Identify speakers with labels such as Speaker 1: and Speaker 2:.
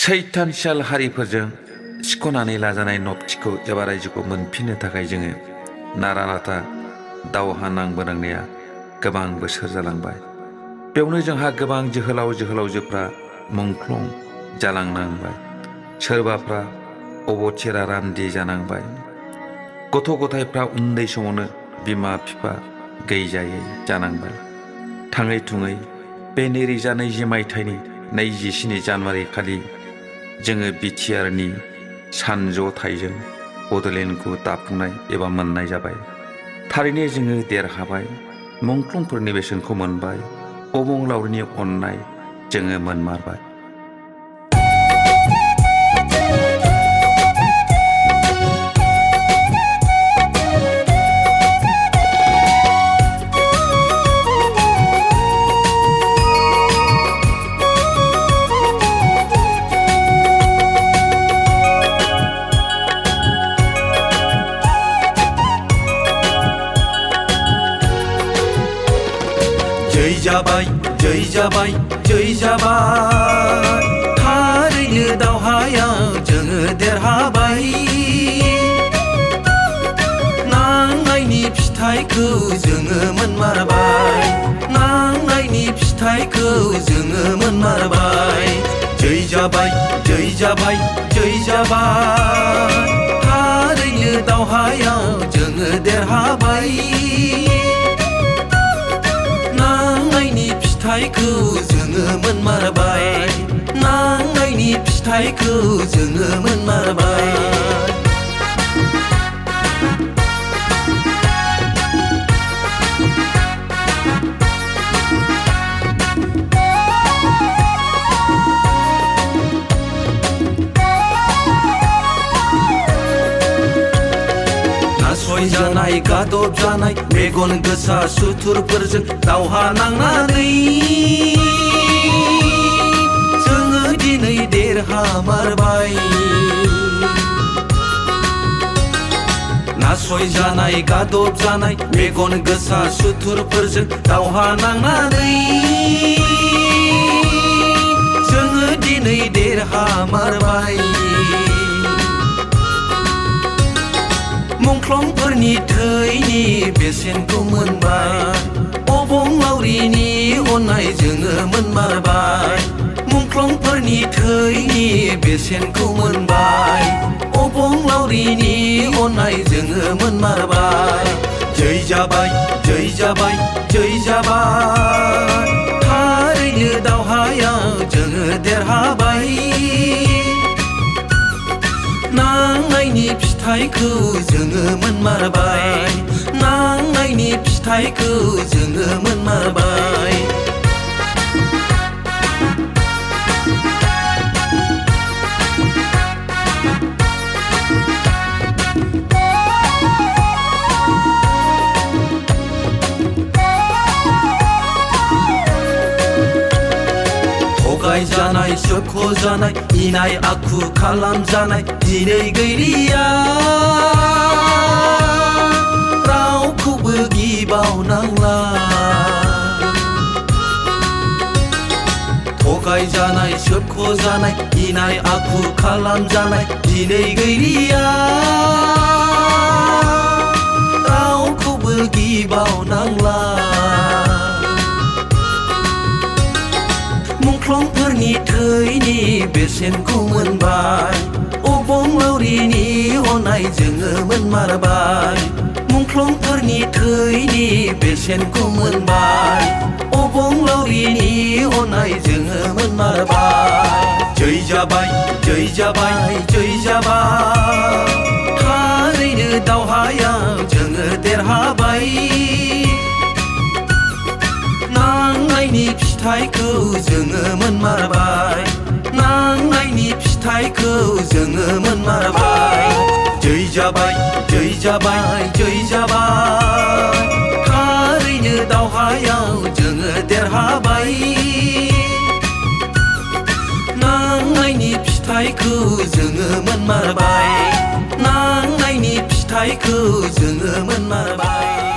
Speaker 1: सैथानसाल हारिफोरजों सिख'नानै लाजानाय नबथिखौ एबा रायजोखौ मोनफिननो थाखाय जोङो नारा नाथा दावहा नांबोनांनाया गोबां बोसोर जालांबाय। बेयावनो जोंहा गोबां जोहोलाव जोहोलावजोफ्रा मुंख्लं जालांनांबाय। सोरबाफ्रा अबथिरा रान्दि जानांबाय। गथ' गथायफ्रा उन्दै समावनो बिमा बिफा गैजायै जानांबाय। थाङै थुङै बे 2020 मायथाइनि 27 जानुवारि खालि जोङो बिटिआरनि सानज'थाइजों बड'लेण्डखौ दाफुंनाय एबा मोननाय जाबाय। थारैनो जोङो देरहाबाय, मुंख्लंफोरनि बेसेनखौ मोनबाय, अबंलावरिनि अननाय जोङो मोनमारबाय।
Speaker 2: जय जाबाय जय जाबाय जय जाबाय, थारैनो दावहायाव जोङो देरहाबाय। नांनायनि फिथाइखौ जोङो मोनमारबाय, नांनायनि फिथाइखौ जोङो मोनमारबाय। जय जाबाय जय जाबाय जय जाबाय, थारैनो दावहायाव जोङो देरहाबाय। नांनायनि फिथाइखौ जोङो मोनमारबाय, नांनायनि फिथाइखौ जोङो मोनमारबाय। नासयजानाय गादब जानाय मेगन गोसा सुथुरफोरजों दावहा नांनानै जोङो दिनै देरहामारबाय। नासयजानाय गादब जानाय मेगन गोसा सुथुरफोरजों दावहा नांनानै जोङो दिनै देरहामारबाय। मुंख्लंफोरनि थैनि बेसेनखौ मोनबाय, अबंलावरिनि अननाय जोङो मोनमारबाय। मुंख्लंफोरनि थैनि बेसेनखौ मोनबाय, अबंलावरिनि अननाय जोङो मोनमारबाय। जय जाबाय जय जाबाय जय जाबाय, थारैनो दावहायाव जोङो देरहाबाय। नांनायनि फिथाइखौ जोङो मोनमारबाय, नांनायनि फिथाइखौ जोङो मोनमारबाय। थगायजानाय सोबख'जानाय इनाय आखु खालामजानाय दिनै गैलिया, रावखौबो गिबावनांला। थगायजानाय सोबख'जानाय इनाय आखु खालामजानाय दिनै गैलिया, रावखौबो गिबावनांला। मुंख्लंफोरनि थैनि बेसेनखौ मोनबाय, अबंलावरिनि अननाय जोङो मोनमारबाय। मुंख्लंफोरनि थैनि बेसेनखौ मोनबाय, अबंलावरिनि अननाय जोङो मोनमारबाय। जय जाबाय जय जाबाय जय जाबाय, थारैनो दावहायाव जोङो देरहाबाय। नांनायनि फिथाइखौ जोङो मोनमारबाय, नांनायनि फिथाइखौ जोङो मोनमारबाय। जय जाबाय जय जाबाय जय जाबाय, थारैनो दावहायाव जोङो देरहाबाय। नांनायनि फिथाइखौ जोङो मोनमारबाय, नांनायनि फिथाइखौ जोङो मोनमारबाय।